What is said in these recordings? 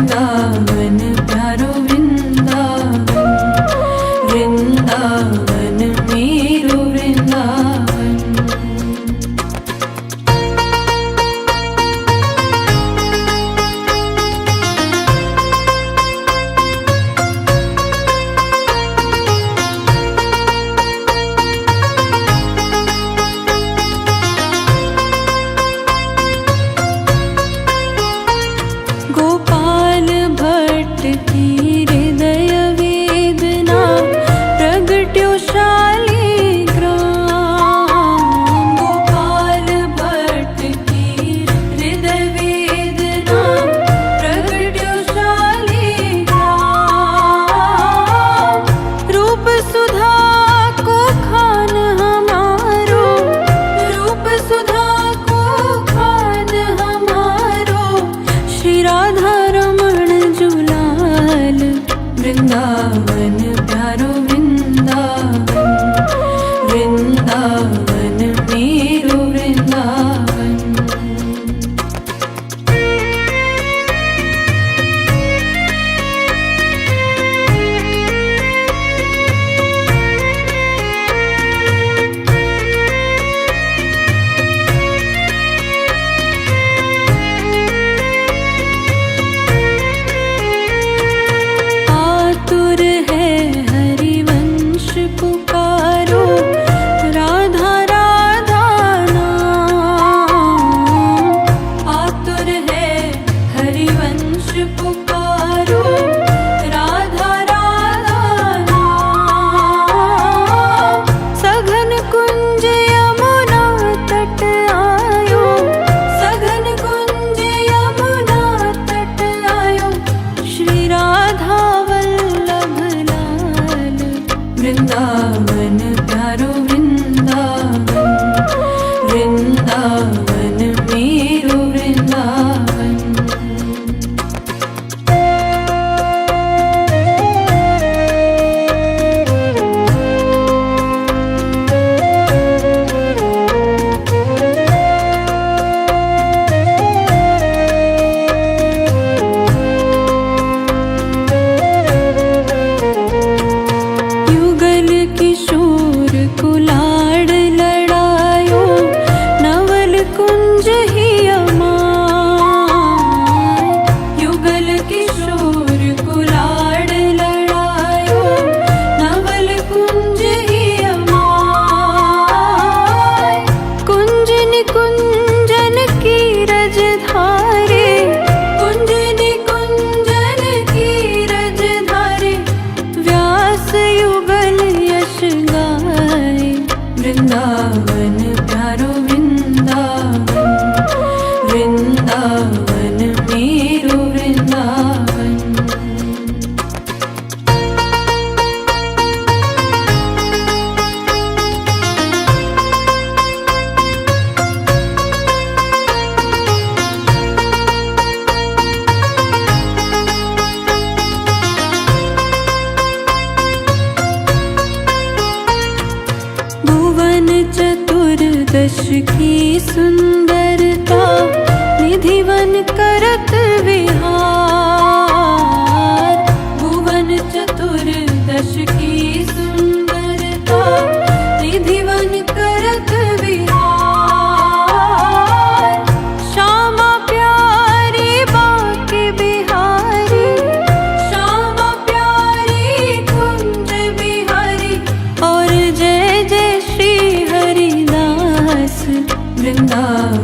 वृंदावन प्यारो वृंदावन, वृंदावन मेरो वृंदावन। गोपाल भट्ट की हृदय वेदना प्रगट्यो शालिग्राम। गोपाल भट्ट की हृदय वेदना प्रगट्यो शालिग्राम। रूप सुधा को खान हमारो, रूप सुधा को खान हमारो। श्री राधा रमण जुलाल वृंदावन प्यारो वृंदावन, वृंदावन मेरो वृंदावन। आतुर है हरिवंश पुकारो, राधा राधा नाम। आतुर है हरिवंश पुकारो, राधा राधा नाम। सघन कुंज यमुना तट आयो, सघन कुंज यमुना तट आयो। श्री राधा वल्लभ लाल वृंदावन प्यारो वृंदावन, वृंदावन मेरो वृंदावन। युगल किशोर कुलाड़ लड़ायो, नवल कुंज ही अमाय। युगल किशोर कुलाड़ लड़ायो, नवल कुंज ही अमाय। कुंज निकुंजन की रजधारे, कुंज निकुंजन की रजधारे। व्यास युगल यश गाए, वृंदावन प्यारो वृंदावन, वृंदावन मेरो वृंदावन। भुवन चतुर्दश की सुंदरता, निधिवन करत विहार। भुवन चतुर्दश की सुंदरता, निधिवन करत विहार। श्यामा प्यारी बाके बिहारी, श्यामा प्यारी कुंज बिहारी। और जय जय श्री हरिदास वृंदावन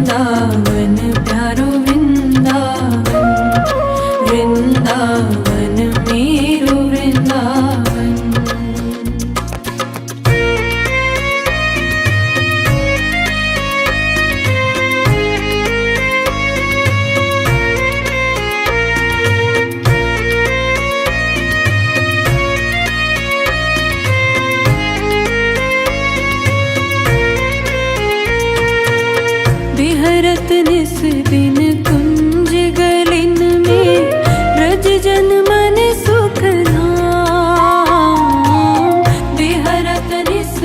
वृंदावन प्यारो वृंदावन, वृंदावन मेरो वृंदावन। बिहरत निस दिन कुंज गलिन में, ब्रज जन मन सुख धाम। बिहरत निस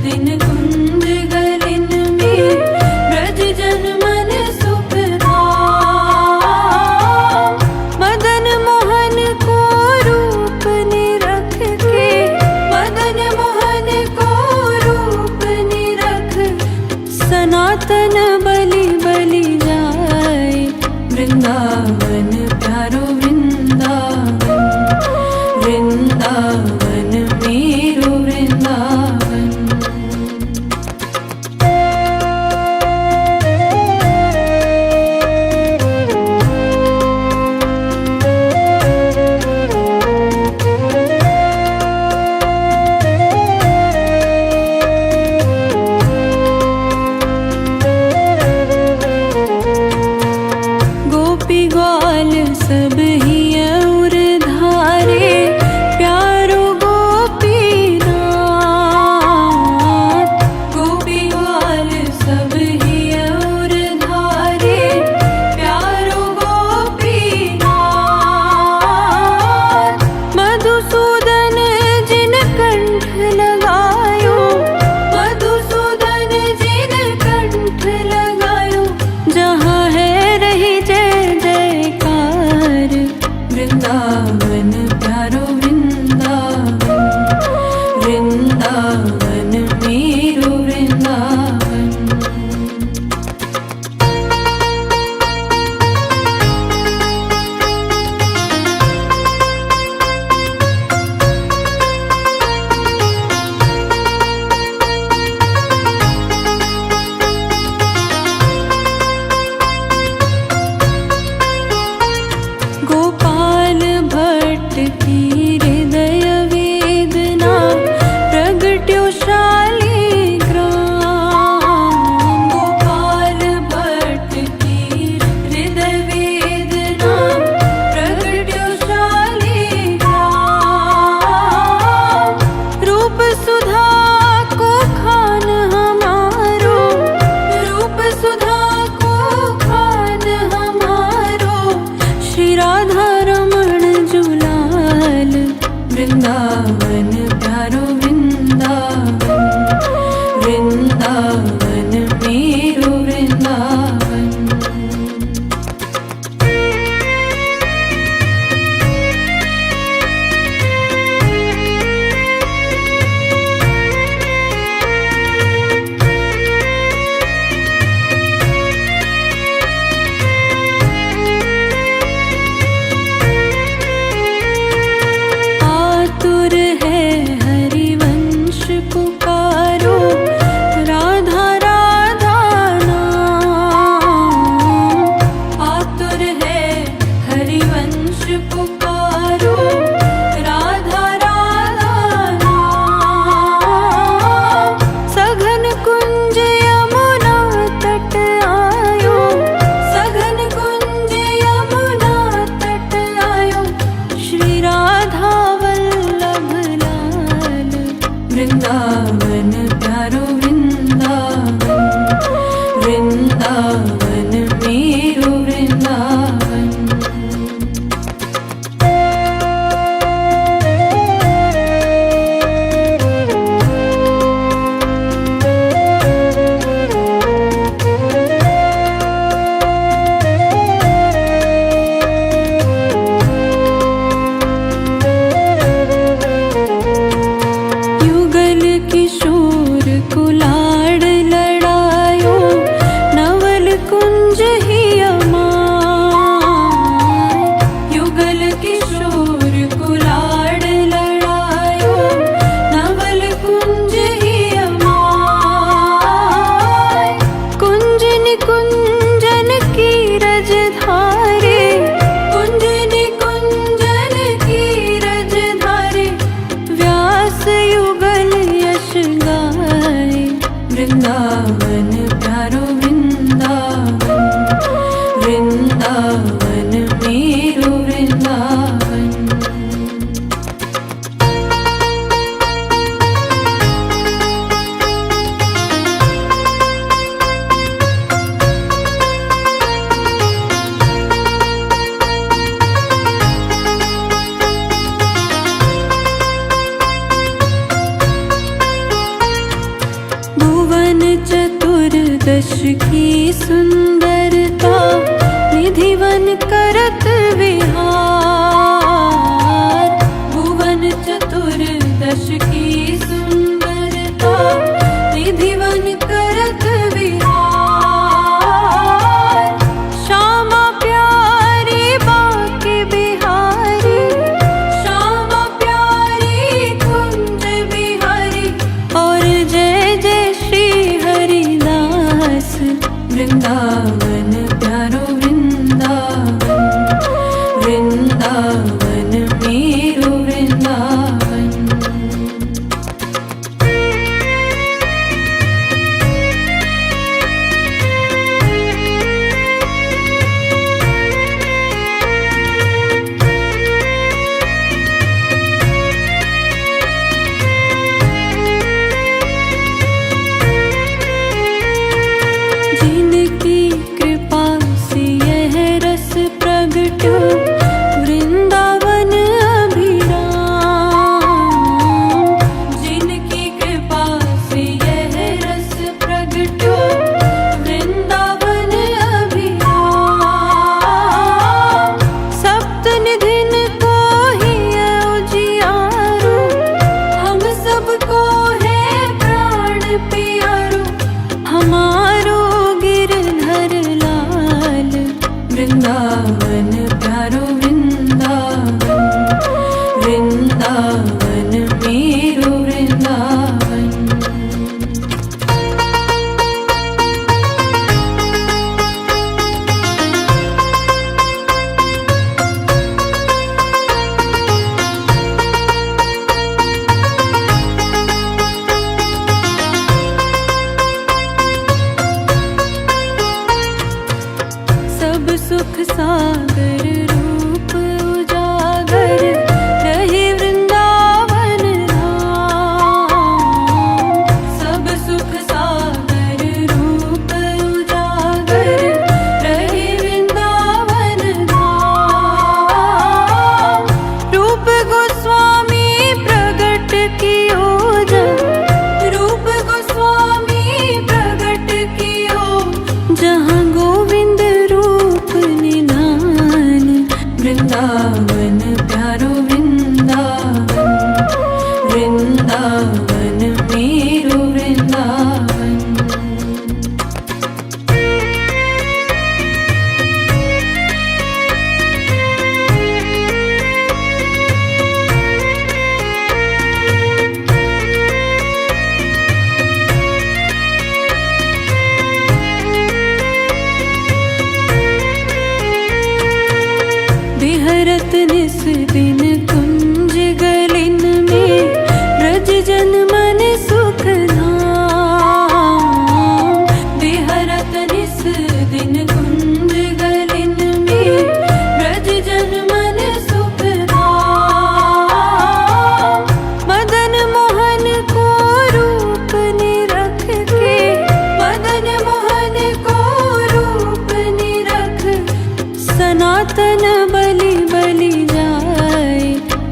दिन कुंज गलिन में, ब्रज जन मन सुख धाम। मदन मोहन को रूप निरख के, मदन मोहन को रूप निरख, सनातन बलि बलि जाए। वृंदावन प्यारो वृंदावन, वृंदावन मेरो वृंदावन। गोपी ग्वाल सब ही और धारे, प्यारो गोपीनाथ। गोपी ग्वाल सब ही और धारे, प्यारो गोपीनाथ। मधुसूदन जिन कंठ लगायो, मधुसूदन जिन कंठ लगायो, जहाँ है रही जय जयकार। वृंदावन प्यारो वृंदावन, वृंदावन मेरो वृंदावन। गोपाल भट्ट की हृदय वेदना, प्रगट्यो शालिग्राम। गोपाल भट्ट की हृदय वेदना, प्रगट्यो शालिग्राम। रूप सुधा को खान हमारो, रूप सुधा को खान हमारो, श्री राधा रमण जुलाल। वृंदावन प्यारो वृंदावन, वृंदावन मेरो वृंदावन। आतुर है यश की सुंदरता निधिवन करत विहार। भुवन चतुर्दश की सुंदरता निधिवन करत विहार। श्यामा प्यारी बाके बिहारी, श्यामा प्यारी कुंज बिहारी। और जय जय श्री हरिदास वृंदावन प्यारो वृंदावन। वृंदावन मेरो वृंदावन। जिनकी कृपा से यह रस प्रगट वृंदावन अभिराम। जिनकी कृपा से यह रस प्रगट वृंदावन अभिराम। सप्त निधिन को ही उजियारो, हम सबको है प्राण प्यारो। हमारो गिरधर लाल वृंदावन प्यारो वृंदावन। वृंदावन मेरो वृंदावन। सब सुख सागर रूप उजागर रहे वृंदावन धाम। सब सुख सागर रूप उजागर रहे वृंदावन धाम। रूप गोस्वामी प्रगट कियो जब, रूप गोस्वामी प्रगट कियो जहाँ गोविंद रूप निधान। वृंदावन प्यारो वृंदावन। वृंदावन मेरो वृंदावन। बिहरत निस दिन कुंज गलिन में ब्रज जन मन सुख धाम। बिहरत निस दिन कुंज गलिन में ब्रज जन मन सुख धाम। मदन मोहन को रूप निरख के, मदन मोहन को रूप निरख सनातन बलि बलि जाए।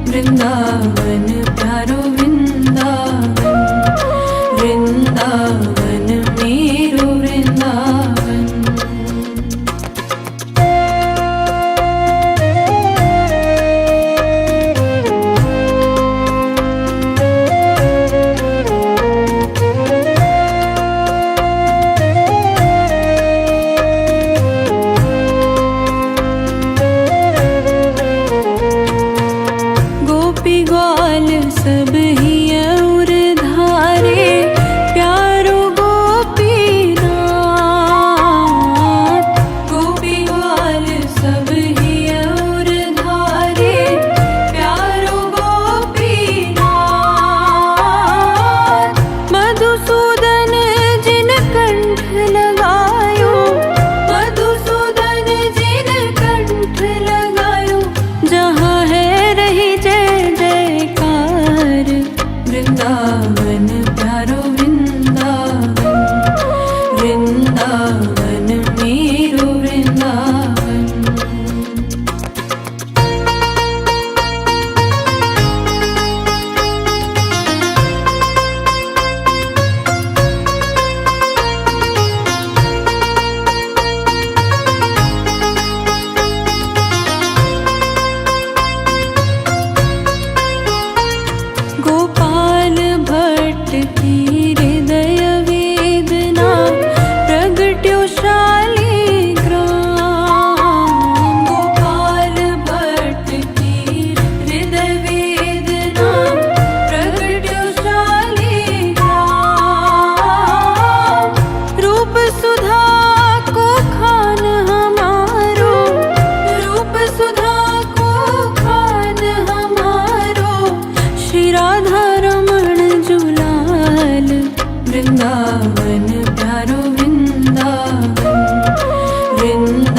वृंदावन प्यारो वृंदावन। वृंदावन मेरो वृंदावन। गोपी ग्वाल सब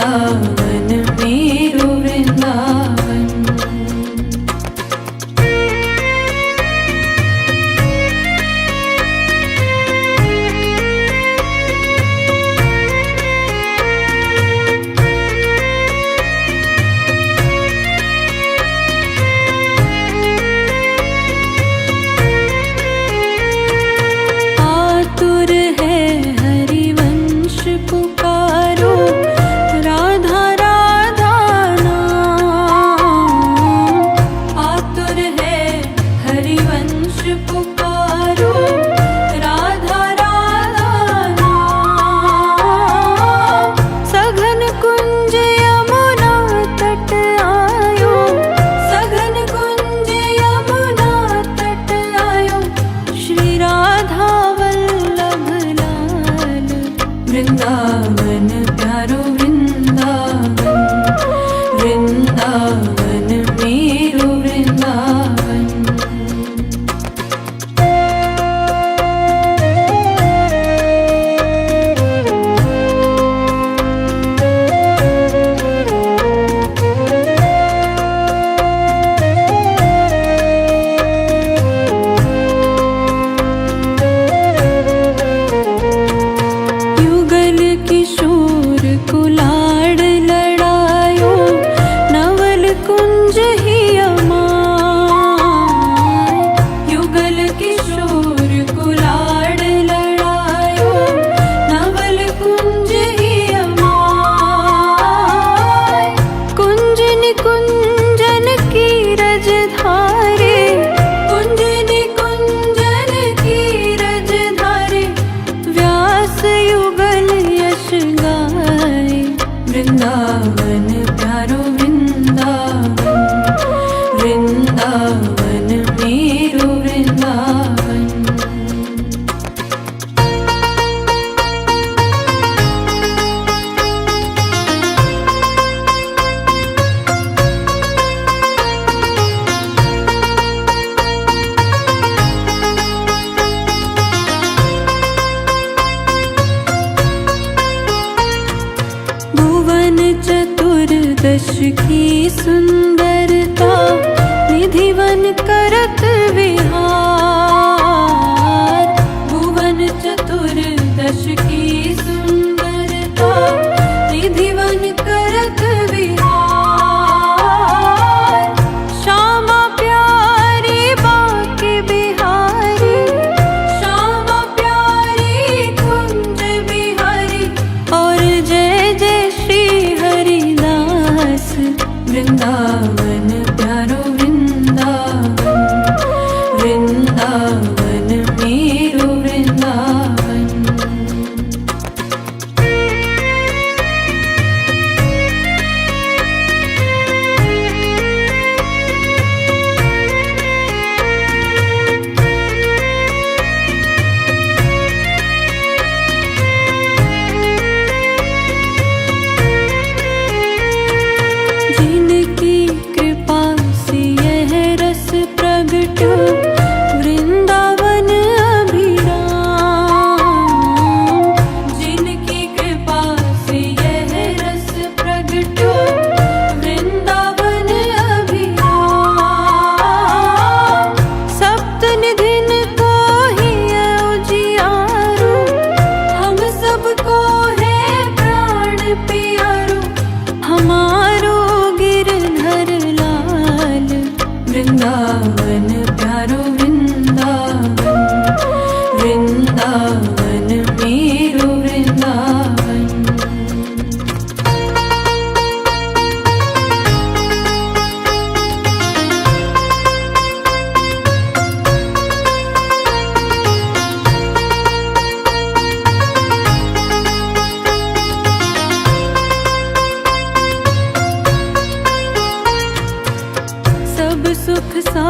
वृंदावन मेरो वृंदावन। वृंदावन प्यारो वृंदावन, वृंदावन मेरो वृंदावन। वृंदावन प्यारो वृंदावन, वृंदावन मेरो वृंदावन। चतुर्दश की सुंदरता निधिवन करत विहार। भुवन चतुर्दश की सुंदरता निधिवन करत विहार। श्यामा प्यारी बाके बिहारी, श्यामा प्यारी कुंज बिहारी। और जय जय श्री हरिदास। वृंदावन प्यारो वृंदावन, वृंदावन मेरो वृंदावन। जिनकी कृपा से यह रस प्रगट वृंदावन अभिराम। जिनकी कृपा से यह रस प्रगट वृंदावन अभिराम। सप्त निधिन को ही उजियारो, हम सबको है प्राण प्यारो। हमारो गिरधर लाल। वृंदावन प्यारो वृंदावन, वृंदावन मेरो वृंदावन। सब सुख सा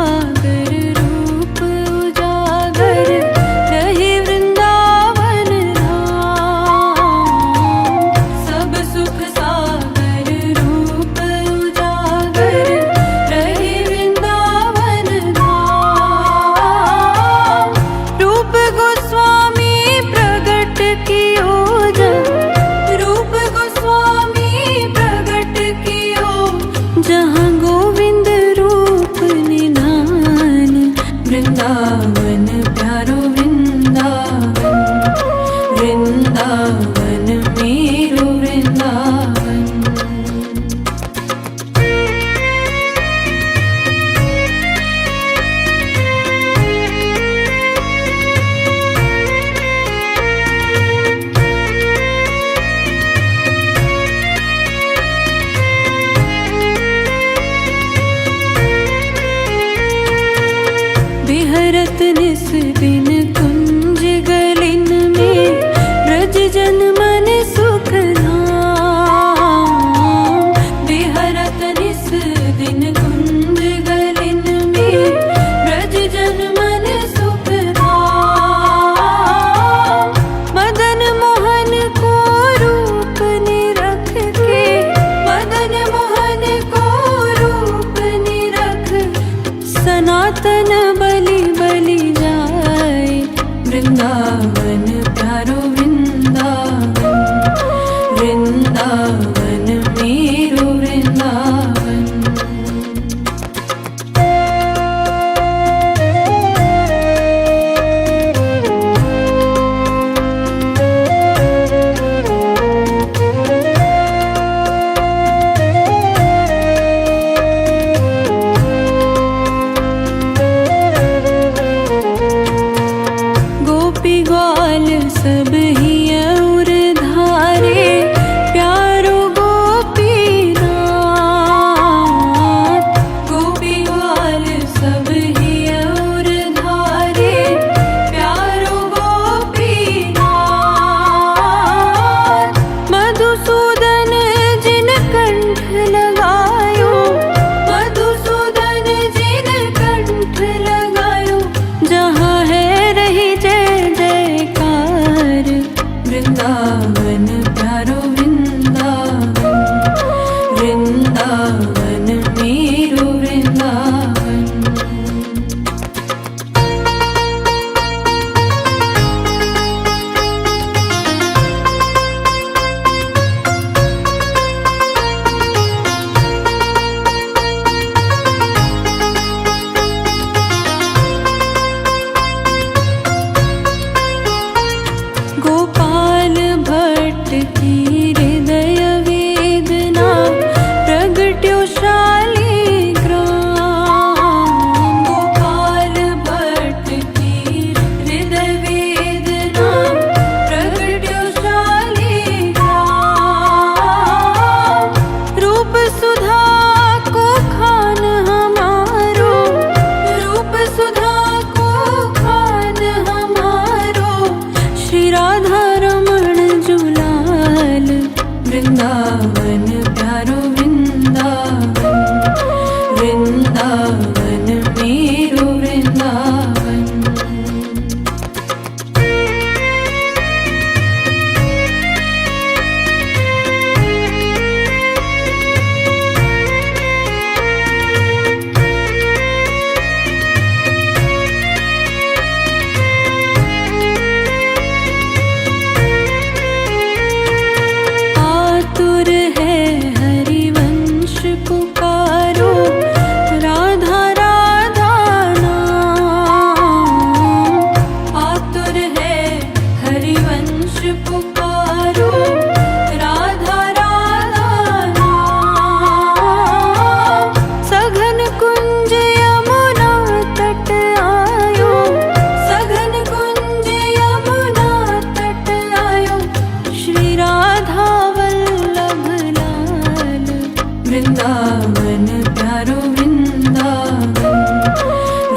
वृंदावन प्यारो वृंदावन,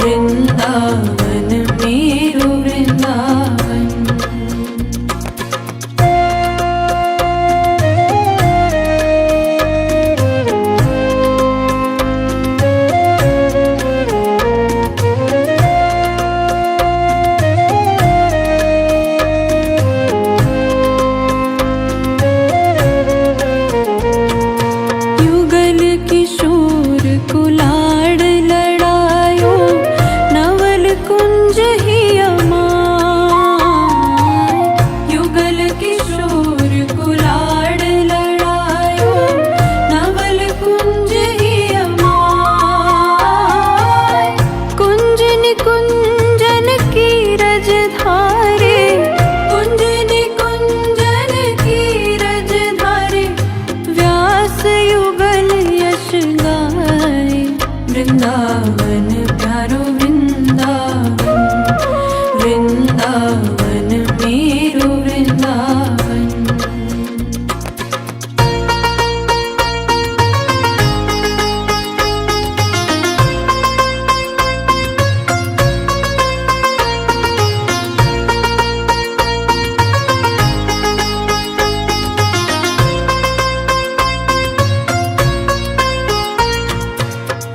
वृंदावन मेरो वृंदावन। युगल किशोर कुलाड़ लड़ायो, नवल कुंज ही अमाय। युगल किशोर कुलाड़ लड़ायो, नवल कुंज ही अमाय। कुंज निकुंजन की रजधारे, कुंज निकुंजन की रजधारे, व्यास युगल यश गाए। वृंदावन प्यारो वृंदावन, वृंदावन मेरो वृंदावन।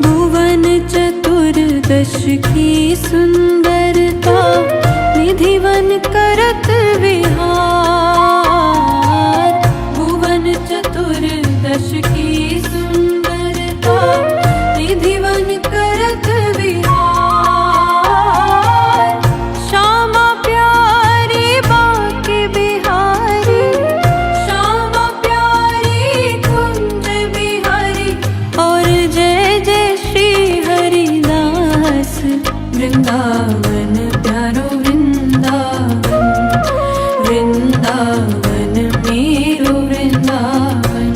भुवन चतुर्दश की सुंदरता, निधिवन करत विहार। भुवन चतुर्दश की सुंदरता, निधिवन करत विहार। श्यामा प्यारी बाके बिहारी, श्यामा प्यारी कुंज बिहारी, और जय जय श्री हरिदास। वृंदावन प्यारो वृंदावन, वृंदावन मेरो वृंदावन।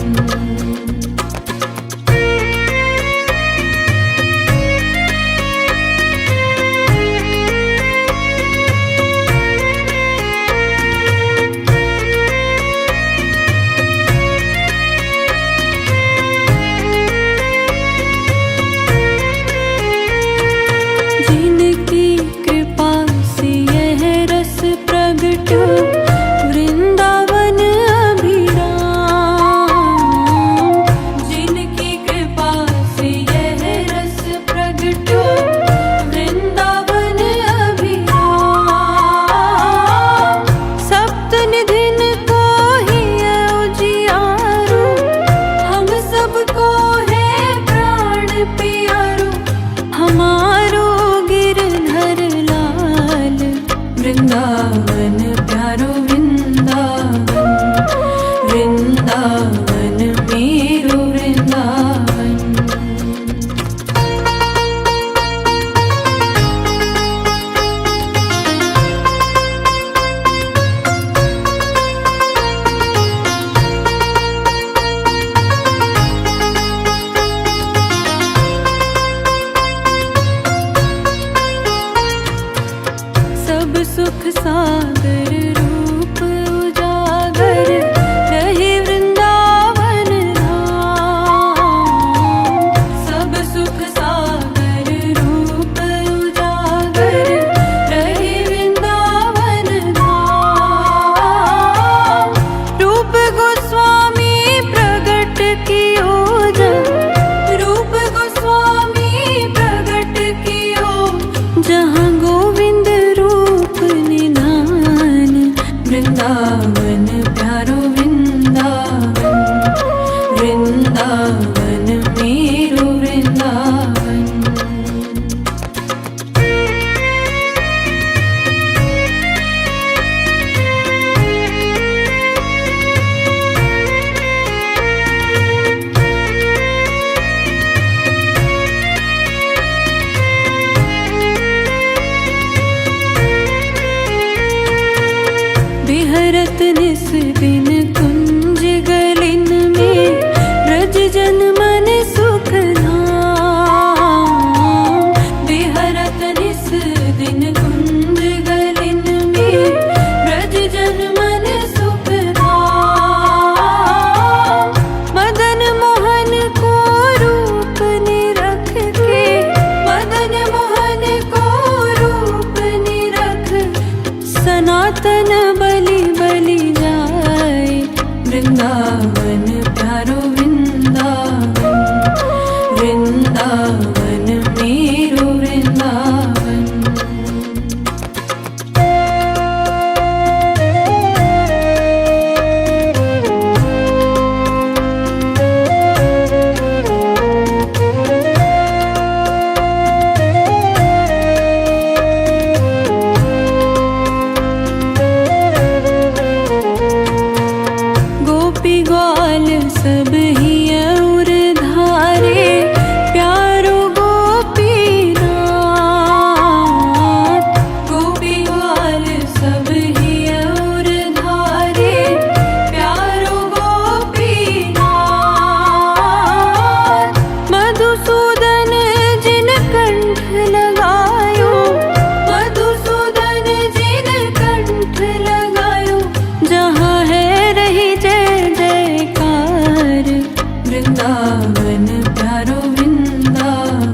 वृंदावन प्यारो वृंदावन,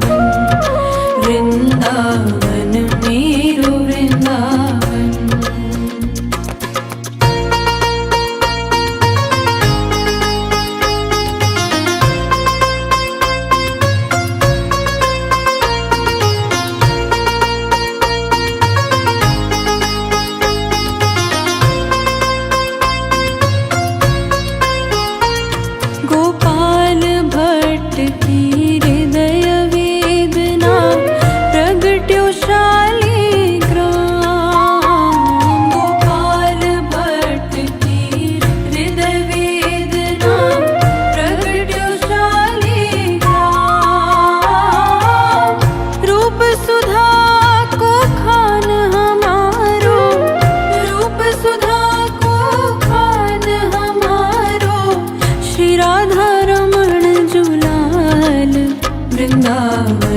वृंदावन मेरो वृंदावन। गोपाल भट्ट की हृदय वेदना प्रगट्यो शालिग्राम। गोपाल भट्ट की हृदय वेदना प्रगट्यो शालिग्राम। रूप सुधा को खान हमारो, रूप सुधा को खान हमारो, श्री राधा रमण जुलाल वृंदावन।